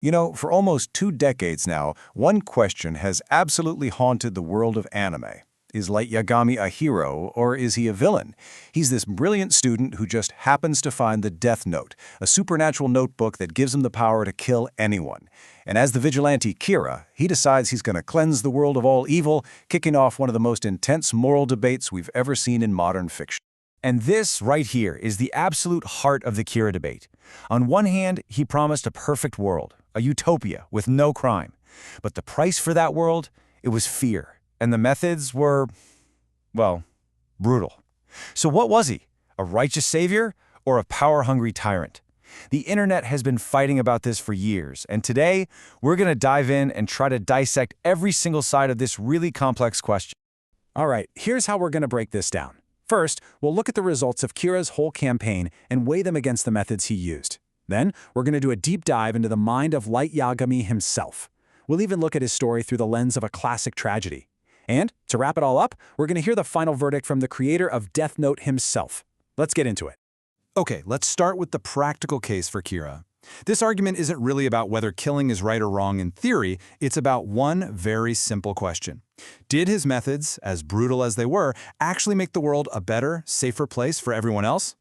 You know, for almost 2 decades now, one question has absolutely haunted the world of anime. Is Light Yagami a hero, or is he a villain? He's this brilliant student who just happens to find the Death Note, a supernatural notebook that gives him the power to kill anyone. And as the vigilante Kira, he decides he's going to cleanse the world of all evil, kicking off one of the most intense moral debates we've ever seen in modern fiction. And this right here is the absolute heart of the Kira debate. On one hand, he promised a perfect world, a utopia with no crime. But the price for that world, it was fear. And the methods were, well, brutal. So what was he? A righteous savior or a power-hungry tyrant? The internet has been fighting about this for years, and today we're going to dive in and try to dissect every single side of this really complex question. All right, here's how we're going to break this down. First, we'll look at the results of Kira's whole campaign and weigh them against the methods he used. Then, we're going to do a deep dive into the mind of Light Yagami himself. We'll even look at his story through the lens of a classic tragedy. And, to wrap it all up, we're going to hear the final verdict from the creator of Death Note himself. Let's get into it. Okay, let's start with the practical case for Kira. This argument isn't really about whether killing is right or wrong in theory, it's about one very simple question. Did his methods, as brutal as they were, actually make the world a better, safer place for everyone else?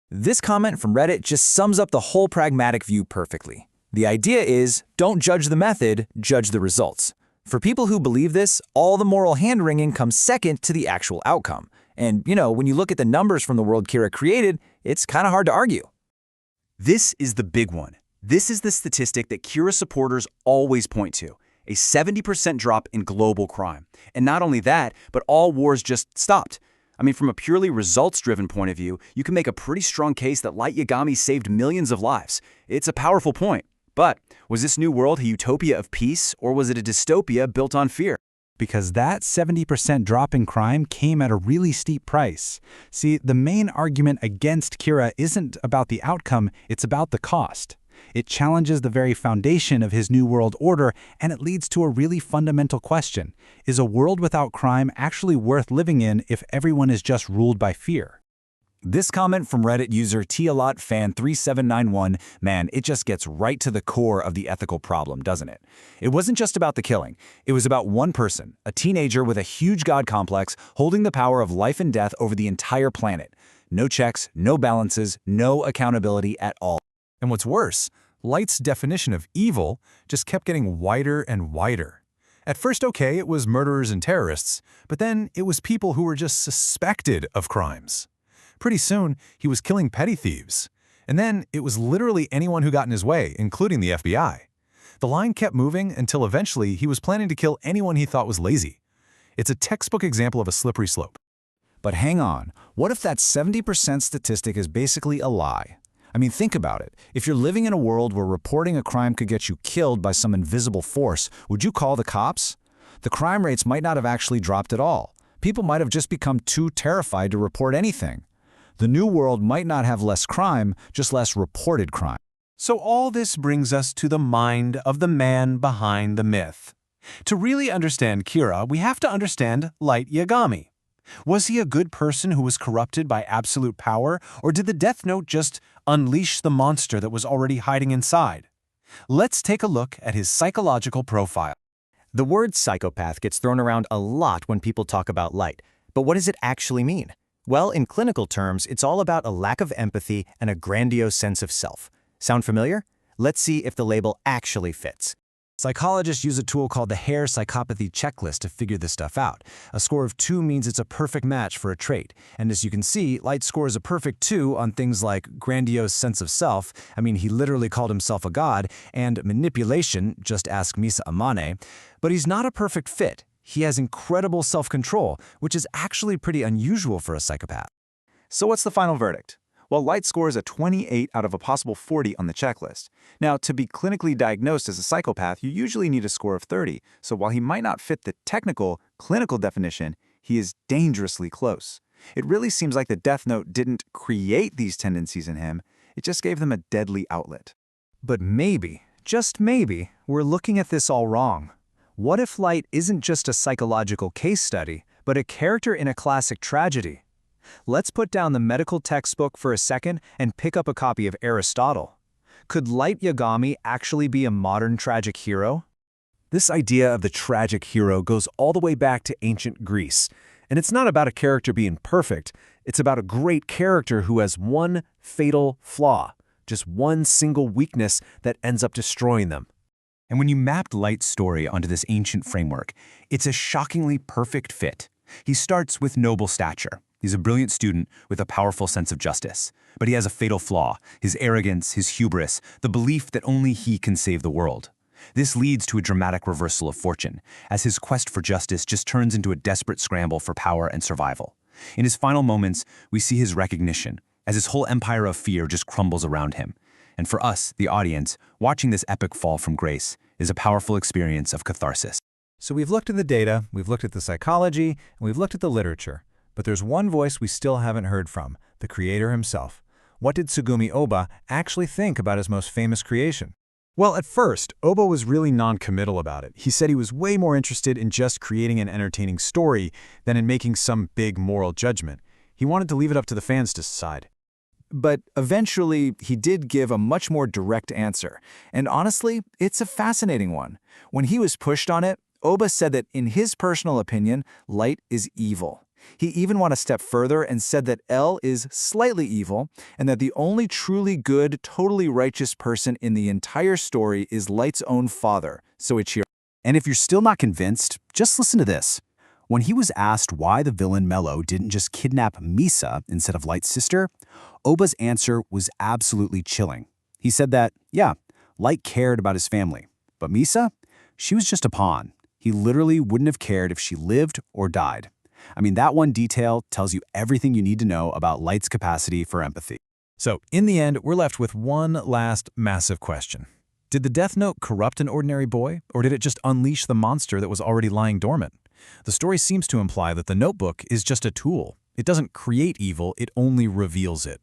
This comment from Reddit just sums up the whole pragmatic view perfectly. The idea is, don't judge the method, judge the results. For people who believe this, all the moral hand-wringing comes second to the actual outcome. And, when you look at the numbers from the world Kira created, it's kind of hard to argue. This is the big one. This is the statistic that Kira supporters always point to, a 70% drop in global crime. And not only that, but all wars just stopped. I mean, from a purely results-driven point of view, you can make a pretty strong case that Light Yagami saved millions of lives. It's a powerful point. But was this new world a utopia of peace, or was it a dystopia built on fear? Because that 70% drop in crime came at a really steep price. See, the main argument against Kira isn't about the outcome, it's about the cost. It challenges the very foundation of his New World Order, and it leads to a really fundamental question. Is a world without crime actually worth living in if everyone is just ruled by fear? This comment from Reddit user TLotFan3791, man, it just gets right to the core of the ethical problem, doesn't it? It wasn't just about the killing. It was about one person, a teenager with a huge god complex, holding the power of life and death over the entire planet. No checks, no balances, no accountability at all. And what's worse, Light's definition of evil just kept getting wider and wider. At first, okay, it was murderers and terrorists, but then it was people who were just suspected of crimes. Pretty soon, he was killing petty thieves. And then it was literally anyone who got in his way, including the FBI. The line kept moving until eventually he was planning to kill anyone he thought was lazy. It's a textbook example of a slippery slope. But hang on, what if that 70% statistic is basically a lie? I mean, think about it. If you're living in a world where reporting a crime could get you killed by some invisible force, would you call the cops? The crime rates might not have actually dropped at all. People might have just become too terrified to report anything. The new world might not have less crime, just less reported crime. So all this brings us to the mind of the man behind the myth. To really understand Kira, we have to understand Light Yagami. Was he a good person who was corrupted by absolute power, or did the Death Note just unleash the monster that was already hiding inside? Let's take a look at his psychological profile. The word psychopath gets thrown around a lot when people talk about Light, but what does it actually mean? Well, in clinical terms, it's all about a lack of empathy and a grandiose sense of self. Sound familiar? Let's see if the label actually fits. Psychologists use a tool called the Hare Psychopathy Checklist to figure this stuff out. A score of 2 means it's a perfect match for a trait. And as you can see, Light scores a perfect 2 on things like grandiose sense of self, I mean, he literally called himself a god, and manipulation, just ask Misa Amane. But he's not a perfect fit. He has incredible self-control, which is actually pretty unusual for a psychopath. So what's the final verdict? Well, Light scores a 28 out of a possible 40 on the checklist. Now, to be clinically diagnosed as a psychopath, you usually need a score of 30, so while he might not fit the technical, clinical definition, he is dangerously close. It really seems like the Death Note didn't create these tendencies in him, it just gave them a deadly outlet. But maybe, just maybe, we're looking at this all wrong. What if Light isn't just a psychological case study, but a character in a classic tragedy? Let's put down the medical textbook for a second and pick up a copy of Aristotle. Could Light Yagami actually be a modern tragic hero? This idea of the tragic hero goes all the way back to ancient Greece. And it's not about a character being perfect, it's about a great character who has one fatal flaw, just one single weakness that ends up destroying them. And when you mapped Light's story onto this ancient framework, it's a shockingly perfect fit. He starts with noble stature. He's a brilliant student with a powerful sense of justice. But he has a fatal flaw, his arrogance, his hubris, the belief that only he can save the world. This leads to a dramatic reversal of fortune, as his quest for justice just turns into a desperate scramble for power and survival. In his final moments, we see his recognition, as his whole empire of fear just crumbles around him. And for us, the audience, watching this epic fall from grace is a powerful experience of catharsis. So we've looked at the data, we've looked at the psychology, and we've looked at the literature. But there's one voice we still haven't heard from, the creator himself. What did Tsugumi Ohba actually think about his most famous creation? Well, at first, Ohba was really non-committal about it. He said he was way more interested in just creating an entertaining story than in making some big moral judgment. He wanted to leave it up to the fans to decide. But eventually, he did give a much more direct answer. And honestly, it's a fascinating one. When he was pushed on it, Ohba said that in his personal opinion, Light is evil. He even went a step further and said that L is slightly evil, and that the only truly good, totally righteous person in the entire story is Light's own father, Soichiro. And if you're still not convinced, just listen to this. When he was asked why the villain Mello didn't just kidnap Misa instead of Light's sister, Ohba's answer was absolutely chilling. He said that, yeah, Light cared about his family, but Misa, she was just a pawn. He literally wouldn't have cared if she lived or died. I mean, that one detail tells you everything you need to know about Light's capacity for empathy. So, in the end, we're left with one last massive question. Did the Death Note corrupt an ordinary boy, or did it just unleash the monster that was already lying dormant? The story seems to imply that the notebook is just a tool. It doesn't create evil, it only reveals it.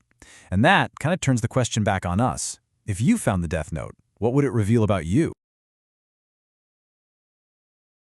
And that kind of turns the question back on us. If you found the Death Note, what would it reveal about you?